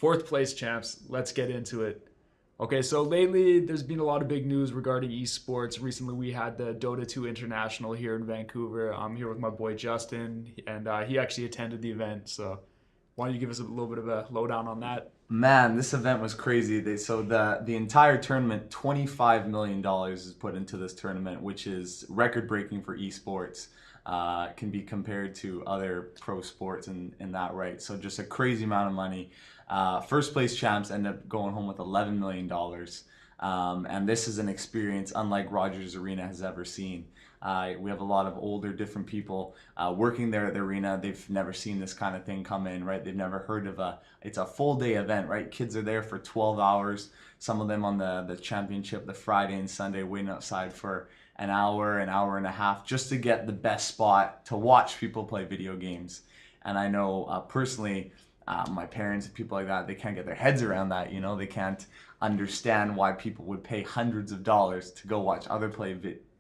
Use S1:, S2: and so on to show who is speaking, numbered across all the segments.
S1: Fourth place champs. Let's get into it. Okay, so lately there's been a lot of big news regarding esports. Recently we had the Dota 2 International here in Vancouver. I'm here with my boy Justin, and he actually attended the event. So why don't you give us a little bit of a lowdown on that?
S2: Man, this event was crazy. So the entire tournament, $25 million is put into this tournament, which is record breaking for esports. Can be compared to other pro sports in that right. So just a crazy amount of money. First place champs end up going home with $11 million. And this is an experience unlike Rogers Arena has ever seen. We have a lot of older, different people working there at the arena. They've never seen this kind of thing come in, right? They've never heard of it's a full day event, right? Kids are there for 12 hours. Some of them on the championship, the Friday and Sunday, waiting outside for an hour and a half, just to get the best spot to watch people play video games. And I know personally, my parents and people like that, they can't get their heads around that. They can't understand why people would pay hundreds of dollars to go watch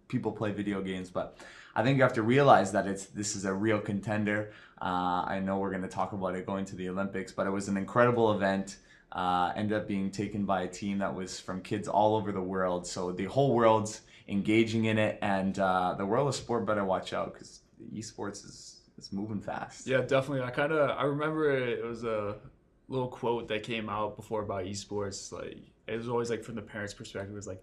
S2: people play video games. But I think you have to realize that this is a real contender. I know we're going to talk about it going to the Olympics, but it was an incredible event. Ended up being taken by a team that was from kids all over the world. So the whole world's engaging in it, and the world of sport better watch out, because esports is moving fast.
S1: Yeah, definitely. I remember it was a little quote that came out before about esports. Like it was always like from the parents' perspective, it was like,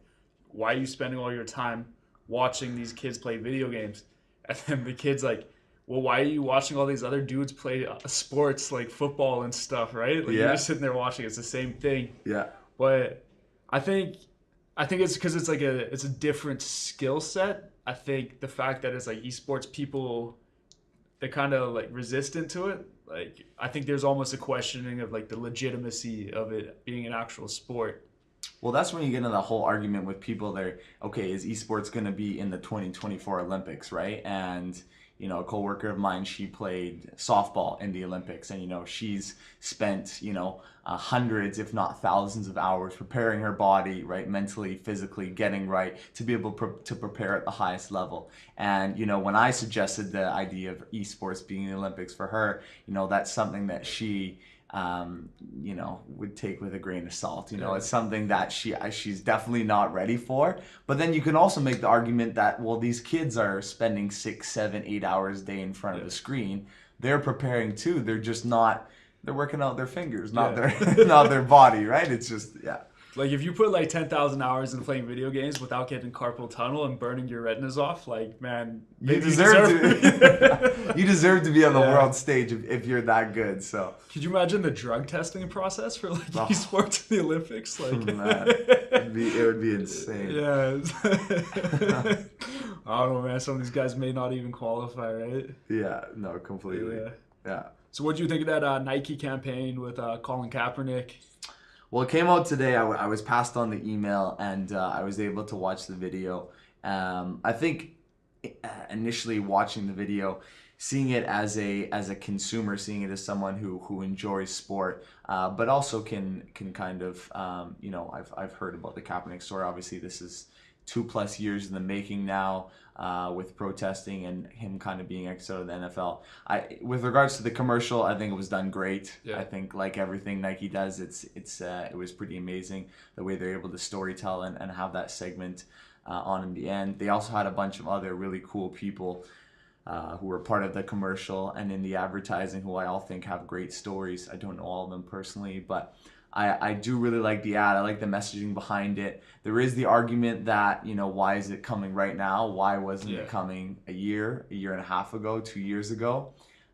S1: why are you spending all your time watching these kids play video games? And then the kids like, well, why are you watching all these other dudes play sports like football and stuff, right? Like you're just sitting there watching. It's the same thing.
S2: Yeah.
S1: But I think it's because it's like it's a different skill set. I think the fact that it's like esports, people, they're kind of like resistant to it. Like I think there's almost a questioning of like the legitimacy of it being an actual sport.
S2: Well, that's when you get into the whole argument with people there. Okay, is esports going to be in the 2024 Olympics, right? And a coworker of mine, she played softball in the Olympics, and she's spent hundreds, if not thousands, of hours preparing her body, right, mentally, physically, getting right to be able to prepare at the highest level. And when I suggested the idea of esports being in the Olympics for her, that's something that she would take with a grain of salt. It's something that she's definitely not ready for. But then you can also make the argument that, well, these kids are spending 6, 7, 8 hours a day in front of the screen. They're preparing too. They're just not. They're working out their fingers, not their body, right? It's just
S1: Like if you put like 10,000 hours in playing video games without getting carpal tunnel and burning your retinas off, like man,
S2: you deserve to. You deserve to be on the world stage if you're that good. So
S1: could you imagine the drug testing process for like esports in the Olympics? Like
S2: man, it would be insane.
S1: Yeah. I don't know, man. Some of these guys may not even qualify, right?
S2: Yeah. No, completely. Yeah.
S1: So what do you think of that Nike campaign with Colin Kaepernick?
S2: Well, it came out today. I was passed on the email, and I was able to watch the video. I think initially watching the video, seeing it as a consumer, seeing it as someone who enjoys sport, but also can kind of I've heard about the Kaepernick story. Obviously, this is 2+ years in the making now, with protesting and him kind of being exiled out of the NFL. With regards to the commercial, I think it was done great. Yeah. I think like everything Nike does, it was pretty amazing the way they're able to storytell and have that segment on in the end. They also had a bunch of other really cool people who were part of the commercial and in the advertising, who I all think have great stories. I don't know all of them personally, but I do really like the ad. I like the messaging behind it. There is the argument that, why is it coming right now? Why wasn't it coming a year and a half ago, 2 years ago?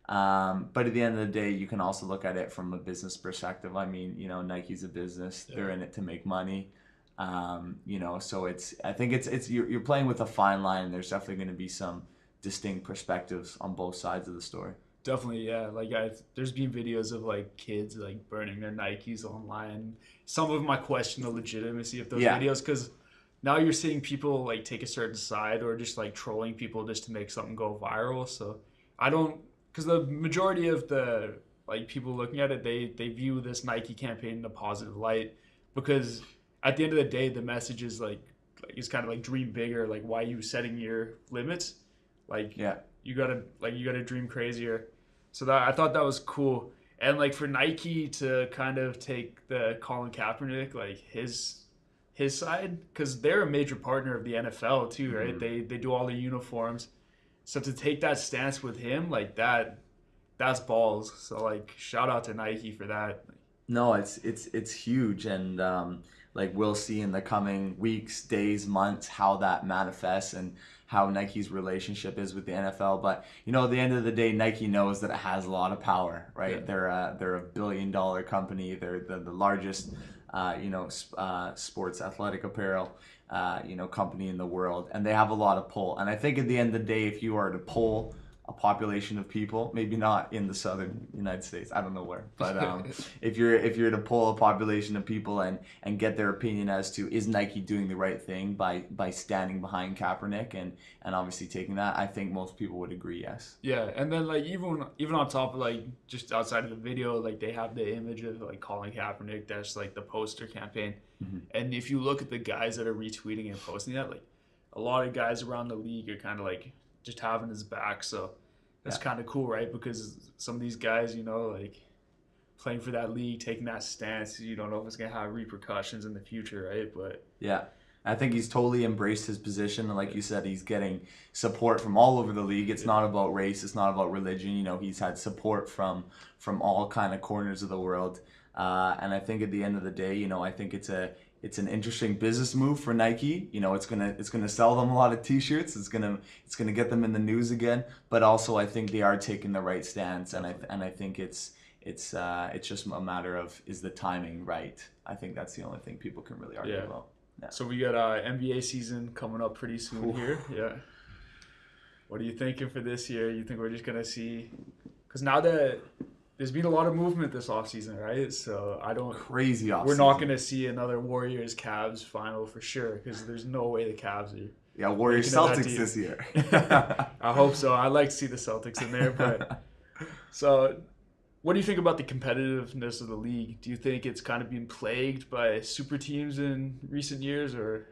S2: But at the end of the day, you can also look at it from a business perspective. Nike's a business. They're in it to make money. So I think you're playing with a fine line. There's definitely going to be some distinct perspectives on both sides of the story.
S1: Definitely, yeah. Like there's been videos of like kids like burning their Nikes online. Some of them I question the legitimacy of those videos, because now you're seeing people like take a certain side or just like trolling people just to make something go viral. So because the majority of the like people looking at it, they view this Nike campaign in a positive light, because at the end of the day, the message is like it's kind of like dream bigger. Like, why are you setting your limits? Like you gotta dream crazier. So I thought that was cool. And like for Nike to kind of take the Colin Kaepernick, like his side, because they're a major partner of the NFL too, right? They do all the uniforms. So to take that stance with him, like that's balls. So like shout out to Nike for that.
S2: No, it's huge, and like we'll see in the coming weeks, days, months how that manifests and how Nike's relationship is with the NFL. But at the end of the day, Nike knows that it has a lot of power, right?
S1: Yeah.
S2: They're a billion-dollar company. They're the largest sports athletic apparel company in the world, and they have a lot of pull. And I think at the end of the day, if you are to poll a population of people, maybe not in the southern United States, I don't know where, but if you're to poll a population of people and get their opinion as to is Nike doing the right thing by standing behind Kaepernick and obviously taking that, I think most people would agree yes.
S1: Yeah, and then like even on top of like just outside of the video, like they have the image of like Colin Kaepernick, that's like the poster campaign. And if you look at the guys that are retweeting and posting that, like a lot of guys around the league are kind of like just having his back. So that's kind of cool, right? Because some of these guys, like playing for that league, taking that stance, you don't know if it's going to have repercussions in the future, right? But
S2: yeah, I think he's totally embraced his position. And like you said, he's getting support from all over the league. It's not about race. It's not about religion. He's had support from all kind of corners of the world. And I think at the end of the day, I think it's an interesting business move for Nike. It's gonna sell them a lot of T-shirts. It's gonna get them in the news again. But also, I think they are taking the right stance, and I think it's just a matter of, is the timing right? I think that's the only thing people can really argue about. Yeah.
S1: So we got NBA season coming up pretty soon here. Yeah. What are you thinking for this year? You think we're just gonna see? Because now that there's been a lot of movement this offseason, right? So
S2: crazy offseason.
S1: We're not going to see another Warriors Cavs final for sure, because there's no way the Cavs are.
S2: Yeah, Warriors Celtics this year.
S1: I hope so. I'd like to see the Celtics in there, but so what do you think about the competitiveness of the league? Do you think it's kind of been plagued by super teams in recent years, or?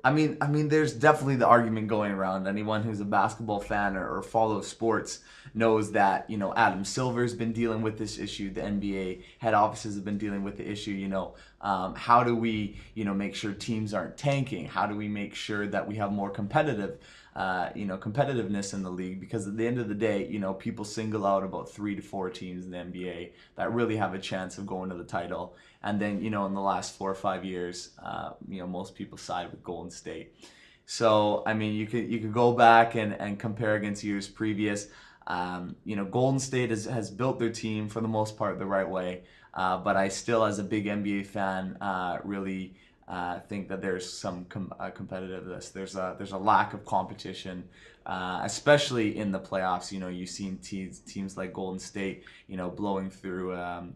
S2: I mean, there's definitely the argument going around. Anyone who's a basketball fan or follows sports knows that, Adam Silver's been dealing with this issue. The NBA head offices have been dealing with the issue. How do we, make sure teams aren't tanking? How do we make sure that we have more competitiveness in the league? Because at the end of the day, people single out about 3 to 4 teams in the NBA that really have a chance of going to the title. And then, in the last 4 or 5 years, most people side with Golden State. So, I mean, you could go back and compare against years previous. Golden State has built their team for the most part the right way. But I still, as a big NBA fan, really think that there's some competitiveness. There's a lack of competition, especially in the playoffs. You've seen teams like Golden State, blowing through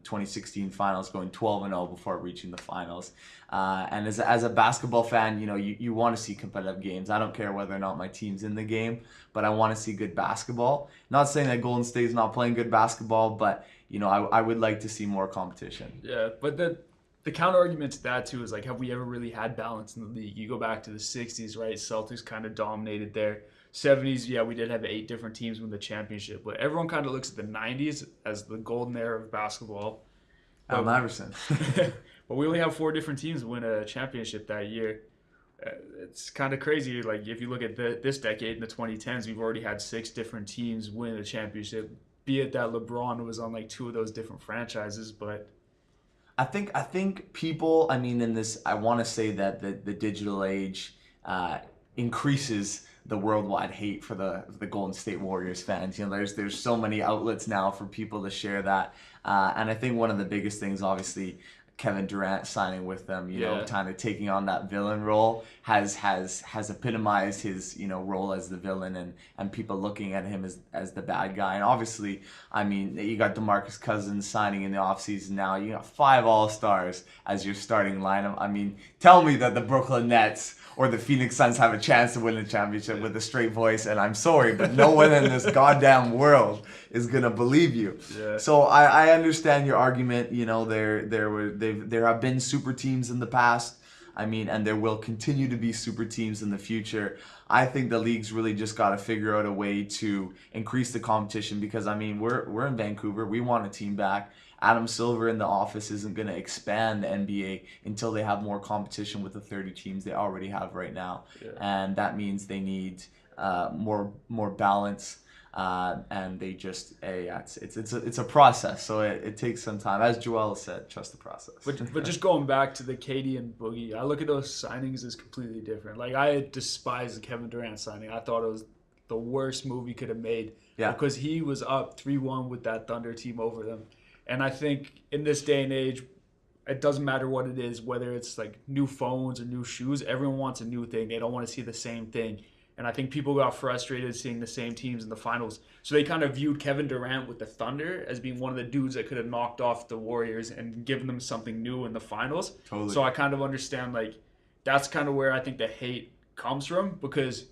S2: 2016 finals, going 12-0 before reaching the finals. And as a basketball fan, you want to see competitive games. I don't care whether or not my team's in the game, but I want to see good basketball. Not saying that Golden State's not playing good basketball, but I would like to see more competition.
S1: Yeah, but the counter argument to that too is like, have we ever really had balance in the league? You go back to the 60s, right? Celtics kind of dominated there. 70s, yeah, we did have 8 different teams win the championship, but everyone kind of looks at the 90s as the golden era of basketball.
S2: Allen Iverson.
S1: But we only have 4 different teams win a championship that year. It's kind of crazy. Like if you look at this decade in the 2010s, we've already had 6 different teams win a championship. Be it that LeBron was on like 2 of those different franchises, but
S2: I think people, in this, I want to say that the digital age increases the worldwide hate for the Golden State Warriors fans. There's so many outlets now for people to share that, and I think one of the biggest things, obviously, Kevin Durant signing with them, kind of taking on that villain role has epitomized his, role as the villain and people looking at him as the bad guy. And obviously, you got DeMarcus Cousins signing in the offseason now. You got 5 All-Stars as your starting lineup. Tell me that the Brooklyn Nets or the Phoenix Suns have a chance to win the championship with a straight voice, and I'm sorry, but no one in this goddamn world is gonna believe you.
S1: Yeah.
S2: So I understand your argument. There have been super teams in the past. I mean, and there will continue to be super teams in the future. I think the league's really just got to figure out a way to increase the competition because, I mean, we're in Vancouver. We want a team back. Adam Silver in the office isn't going to expand the NBA until they have more competition with the 30 teams they already have right now. Yeah. And that means they need more balance. And they just it's a process, so it takes some time. As Joel said, trust the process.
S1: But just going back to the KD and Boogie, I look at those signings as completely different. Like, I despise the Kevin Durant signing. I thought it was the worst move he could have made. Yeah. Because he was up 3-1 with that Thunder team over them. And I think in this day and age, it doesn't matter what it is, whether it's like new phones or new shoes. Everyone wants a new thing. They don't want to see the same thing. And I think people got frustrated seeing the same teams in the finals. So they kind of viewed Kevin Durant with the Thunder as being one of the dudes that could have knocked off the Warriors and given them something new in the finals. Totally. So I kind of understand, like, that's kind of where I think the hate comes from, because,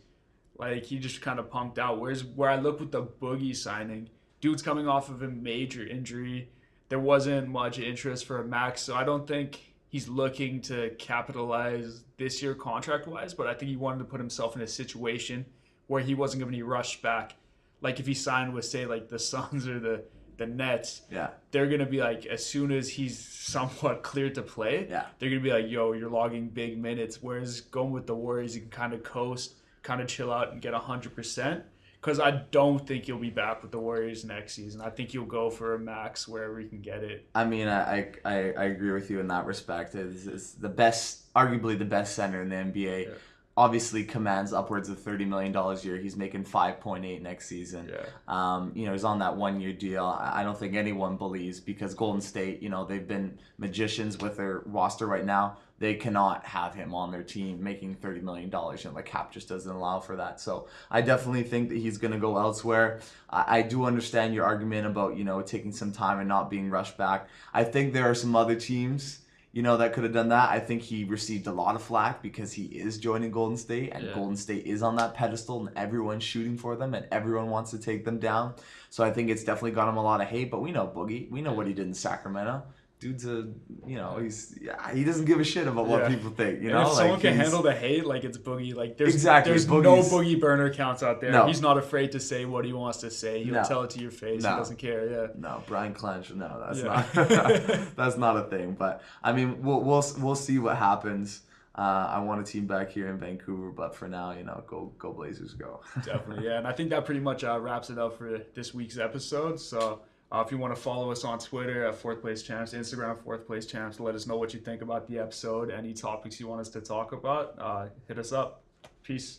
S1: like, he just kind of punked out. Whereas where I look with the Boogie signing, dude's coming off of a major injury. There wasn't much interest for a max, so I don't think he's looking to capitalize this year contract-wise, but I think he wanted to put himself in a situation where he wasn't going to be rushed back. Like if he signed with, say, like the Suns or the Nets, yeah, they're going to be like, as soon as he's somewhat cleared to play, yeah, they're going to be like, yo, you're logging big minutes. Whereas going with the Warriors, you can kind of coast, kind of chill out and get 100%. Because I don't think he'll be back with the Warriors next season. I think he'll go for a max wherever he can get it.
S2: I mean, I agree with you in that respect. It's the best, arguably the best center in the NBA. Yeah. Obviously commands upwards of $30 million a year. He's making 5.8 next season. Yeah. He's on that 1-year deal. I don't think anyone believes, because Golden State, they've been magicians with their roster right now. They cannot have him on their team making $30 million. The cap just doesn't allow for that. So I definitely think that he's going to go elsewhere. I do understand your argument about, taking some time and not being rushed back. I think there are some other teams, that could have done that. I think he received a lot of flack because he is joining Golden State, and Golden State is on that pedestal, and everyone's shooting for them, and everyone wants to take them down. So I think it's definitely got him a lot of hate, but we know Boogie. We know what he did in Sacramento. Dude's he doesn't give a shit about what people think,
S1: And if someone can handle the hate, like, it's Boogie. Like, there's no Boogie burner accounts out there. No. He's not afraid to say what he wants to say. He'll tell it to your face. No. He doesn't care. Yeah.
S2: No, Brian Clench. No, that's not. That's not a thing. But I mean, we'll see what happens. I want a team back here in Vancouver, but for now, go Blazers, go.
S1: Definitely, yeah. And I think that pretty much wraps it up for this week's episode. So. If you want to follow us on Twitter at 4th Place Champs, Instagram 4th Place Champs, let us know what you think about the episode, any topics you want us to talk about, hit us up. Peace.